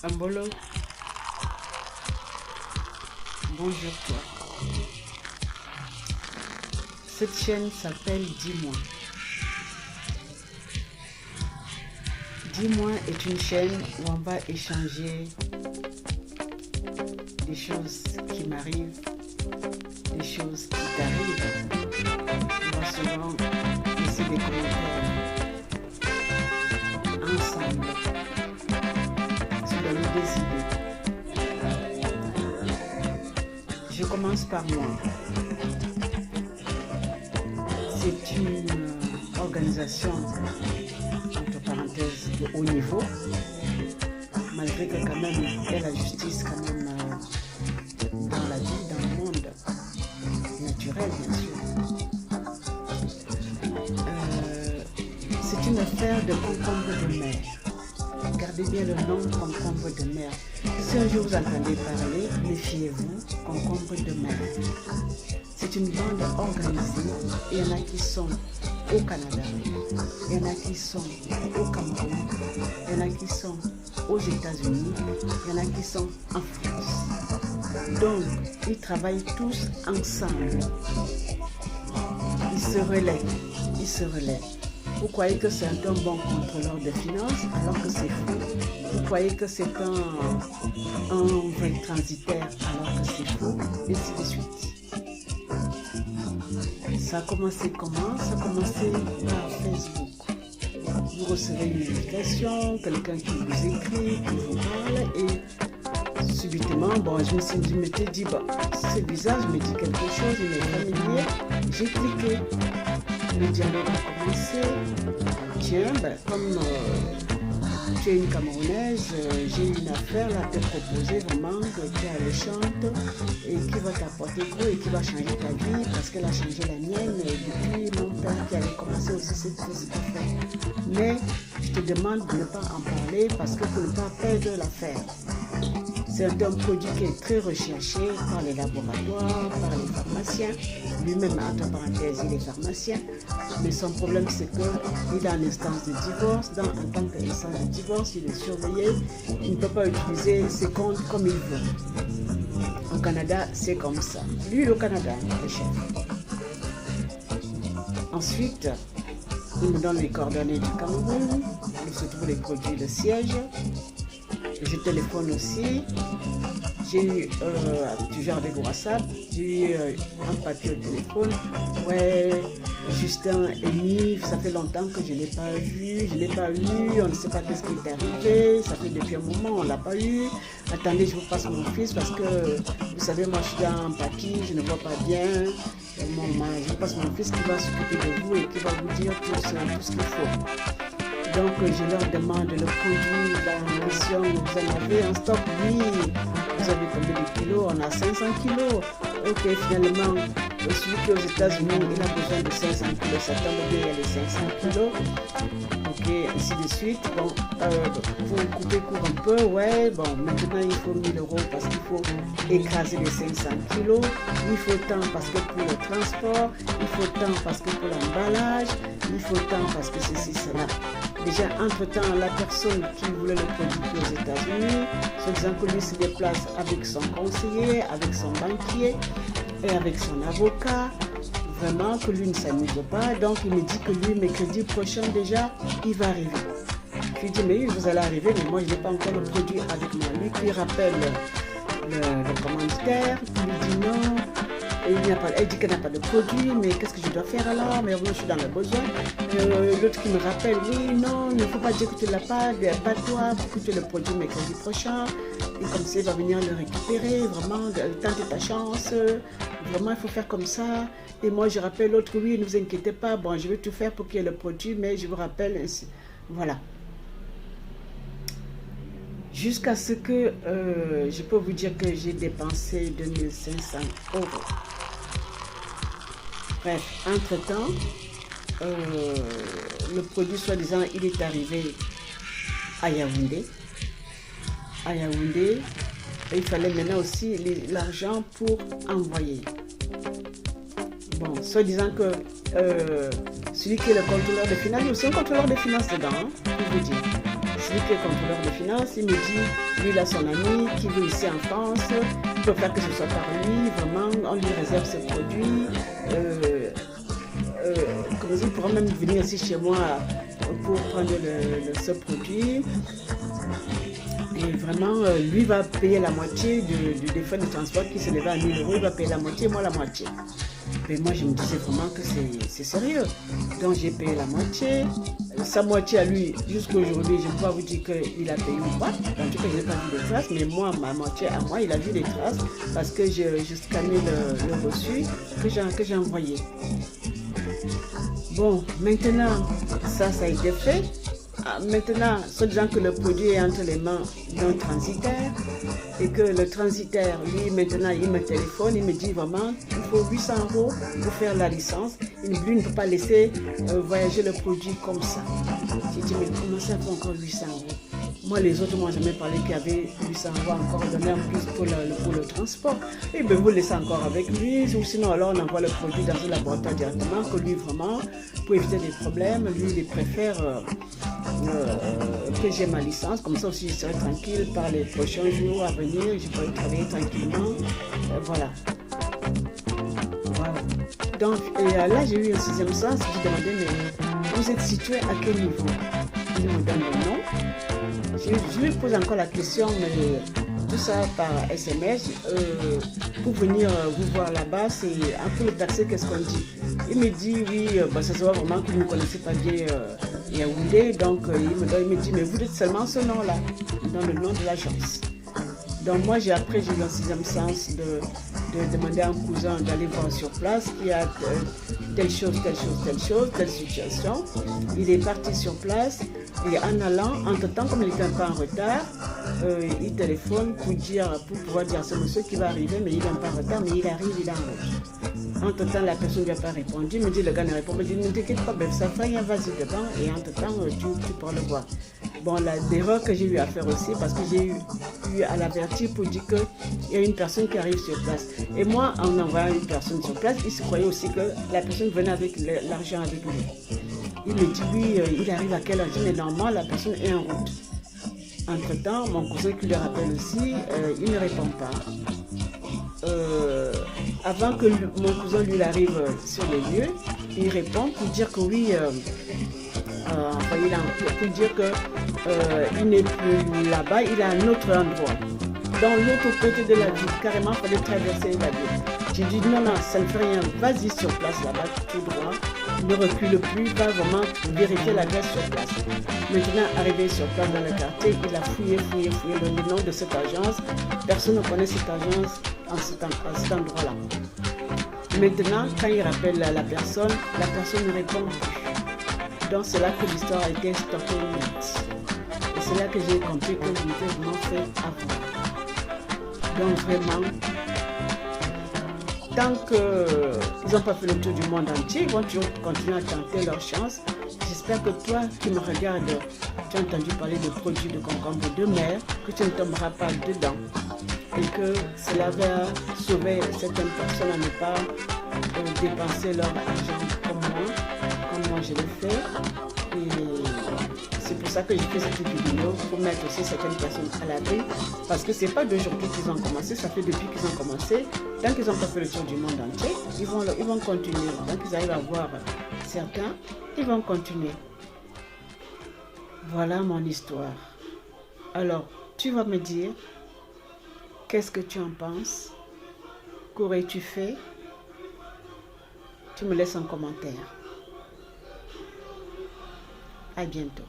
Ambolo, bonjour toi. Cette chaîne s'appelle Dis-moi. Dis-moi est une chaîne où on va échanger des choses qui m'arrivent, des choses qui t'arrivent. On va souvent laisser des commentaires ensemble, se donner des idées. Je commence par moi. C'est une organisation, entre parenthèses, de haut niveau, malgré que quand même il y a la justice quand même dans la vie, dans le monde naturel bien sûr. C'est une affaire de concombre de mer. Gardez bien le nom concombre de mer. Si un jour vous entendez parler, méfiez-vous, concombre de mer. C'est une bande organisée et il y en a qui sont au Canada, il y en a qui sont au Cameroun, il y en a qui sont aux États-Unis, il y en a qui sont en France. Donc, ils travaillent tous ensemble. Ils se relaient. Vous croyez que c'est un bon contrôleur de finances alors que c'est faux. Vous croyez que c'est un vrai transitaire alors que c'est faux, et ainsi de suite. Ça a commencé comment? Ça a commencé par Facebook. Vous recevez une invitation, quelqu'un qui vous écrit, qui vous parle, et subitement, je m'étais dit, c'est bizarre, je me dis quelque chose, il est familier. J'ai cliqué. Le dialogue a commencé. Tiens, comme tu es une Camerounaise, j'ai une affaire là à te proposer vraiment qui est alléchante et qui va t'apporter gros et qui va changer ta vie parce qu'elle a changé la mienne depuis mon père qui avait commencé aussi cette affaire. Mais je te demande de ne pas en parler parce que pour ne pas perdre l'affaire. C'est un produit qui est très recherché par les laboratoires, par les pharmaciens. Lui-même, entre parenthèses, il est pharmacien. Mais son problème, c'est qu'il est en instance de divorce. En tant qu'instance de divorce, il est surveillé. Il ne peut pas utiliser ses comptes comme il veut. Au Canada, c'est comme ça. Lui, au Canada, le chef. Ensuite, il me donne les coordonnées du Cameroun. Il se trouve les produits, le siège. Je téléphone aussi. J'ai eu, toujours avec WhatsApp, j'ai eu un papier au téléphone. Ouais, Justin et Nive, ça fait longtemps que je ne l'ai pas vu, je ne l'ai pas eu, on ne sait pas qu'est-ce qui est arrivé, ça fait depuis un moment, on ne l'a pas eu. Attendez, je vous passe mon fils parce que, vous savez, moi je suis dans un papier, je ne vois pas bien. Je vous passe mon fils qui va s'occuper de vous et qui va vous dire tout ce qu'il faut. Donc je leur demande le produit, la mission, vous en avez en stock? Oui. Vous avez combien de kilos? On a 500 kilos. Ok, finalement, celui qui est aux États-Unis, il a besoin de 500 kilos. Ça tombe bien, il y a les 500 kilos. Ok, ainsi de suite. Bon, vous coupez court un peu. Ouais, maintenant il faut 1000 euros parce qu'il faut écraser les 500 kilos. Il faut tant parce que pour le transport, il faut tant parce que pour l'emballage, il faut tant parce que ceci, cela. Déjà, entre-temps, la personne qui voulait le produit aux États-Unis, se disant que lui se déplace avec son conseiller, avec son banquier et avec son avocat, vraiment que lui ne s'amuse pas. Donc, il me dit que lui, mercredi prochain déjà, il va arriver. Je lui dis, mais oui, vous allez arriver, mais moi, je n'ai pas encore le produit avec moi. Lui qui rappelle le commanditaire, il lui dit non. Et elle dit qu'elle n'a pas de produit, mais qu'est-ce que je dois faire alors? Mais moi je suis dans le besoin. L'autre qui me rappelle, oui, non, il ne faut pas dire que tu ne l'as pas toi, pour que tu aies le produit mercredi prochain. Et comme ça, il va venir le récupérer, vraiment, tenter ta chance. Vraiment, il faut faire comme ça. Et moi je rappelle l'autre, oui, ne vous inquiétez pas, je vais tout faire pour qu'il y ait le produit, mais je vous rappelle ainsi. Voilà. Jusqu'à ce que je peux vous dire que j'ai dépensé 2500 euros. Bref, entre-temps, le produit soi-disant, il est arrivé à Yaoundé. Et il fallait maintenant aussi l'argent pour envoyer. Soi-disant que celui qui est le contrôleur des finances, il y a aussi un contrôleur des finances dedans, pour vous dire. celui qui est contrôleur de finances, il me dit, lui il a son ami qui veut ici en France, il peut faire que ce soit par lui, vraiment, on lui réserve ses produits. Comme il pourra même venir aussi chez moi pour prendre ce produit. Et vraiment, lui va payer la moitié des frais de transport qui s'élevait à 1000 euros, il va payer la moitié, moi la moitié. Mais moi je me disais vraiment que c'est sérieux. Donc j'ai payé la moitié. Sa moitié à lui, jusqu'à aujourd'hui, je ne peux pas vous dire qu'il a payé ou pas. En tout cas, je n'ai pas vu de traces, mais moi, ma moitié à moi, il a vu des traces parce que j'ai scanné le reçu que j'ai envoyé. Bon, maintenant, ça a été fait. Maintenant, soit disant que le produit est entre les mains d'un transitaire et que le transitaire, lui, maintenant, il me téléphone, il me dit vraiment, il faut 800 € pour faire la licence. Lui ne peut pas laisser voyager le produit comme ça. J'ai dit, mais comment ça fait encore 800 €? Moi, les autres m'ont jamais parlé qu'il y avait 800 € encore donné en plus pour le transport. Et bien, vous laissez encore avec lui, ou sinon, alors on envoie le produit dans un laboratoire directement, que lui, vraiment, pour éviter des problèmes, lui, il préfère que j'ai ma licence, comme ça aussi je serai tranquille par les prochains jours à venir, je pourrai travailler tranquillement, voilà. Donc là j'ai eu un 6e sens, je demandais mais vous êtes situé à quel niveau? Il me donne le nom, je lui pose encore la question, mais tout ça par SMS, pour venir vous voir là-bas, c'est un peu le taxi, qu'est-ce qu'on dit? Il me dit oui, ça se voit vraiment que vous ne connaissez pas bien Yaoundé, donc il me dit mais vous êtes seulement ce nom-là, dans le nom de l'agence. Donc moi après j'ai eu un 6e sens de demander à un cousin d'aller voir sur place qu'il y a telle chose, telle situation. Il est parti sur place et en allant, entre-temps comme il était un peu en retard, il téléphone pour pouvoir dire à ce monsieur qui va arriver, mais il est un peu en retard, mais il arrive, il est en route. Entre-temps, la personne ne lui a pas répondu, me dit, le gars ne répond pas, il dit, ne t'inquiète pas, ben, ça fait rien, vas-y dedans, et entre-temps, tu pourras le voir. Bon, l'erreur que j'ai eu à faire aussi, parce que j'ai eu à l'avertir pour dire qu'il y a une personne qui arrive sur place. Et moi, en envoyant une personne sur place, il se croyait aussi que la personne venait avec l'argent avec lui. Il me dit, oui, il arrive à quelle heure? Mais normalement, la personne est en route. Entre-temps, mon cousin qui le rappelle aussi, il ne répond pas. Avant que mon cousin lui arrive sur les lieux, il répond pour dire que oui, pour dire qu'il n'est plus là-bas, il est à un autre endroit. Dans l'autre côté de la ville, carrément, il fallait traverser la ville. J'ai dit non, ça ne fait rien, vas-y sur place là-bas, tout droit, ne recule plus, va vraiment vérifier l'adresse sur place. Maintenant, arrivé sur place dans le quartier, il a fouillé le nom de cette agence. Personne ne connaît cette agence en cet endroit-là. Maintenant, quand il rappelle la personne ne répond plus. Donc c'est là que l'histoire a été stockée net. Et c'est là que j'ai compris que je m'étais vraiment fait avoir. Donc vraiment, tant qu'ils n'ont pas fait le tour du monde entier, ils vont toujours continuer à tenter leur chance. J'espère que toi qui me regardes, tu as entendu parler de produits de concombre de mer, que tu ne tomberas pas dedans. Et que cela va sauver certaines personnes à ne pas dépenser leur argent comme moi je l'ai fait. Et c'est pour ça que j'ai fait cette vidéo, pour mettre aussi certaines personnes à l'abri. Parce que c'est pas d'aujourd'hui qu'ils ont commencé, ça fait depuis qu'ils ont commencé. Tant qu'ils n'ont pas fait le tour du monde entier, ils vont continuer. Tant qu'ils arrivent à voir certains, ils vont continuer. Voilà mon histoire. Alors, tu vas me dire, qu'est-ce que tu en penses? Qu'aurais-tu fait? Tu me laisses un commentaire. À bientôt.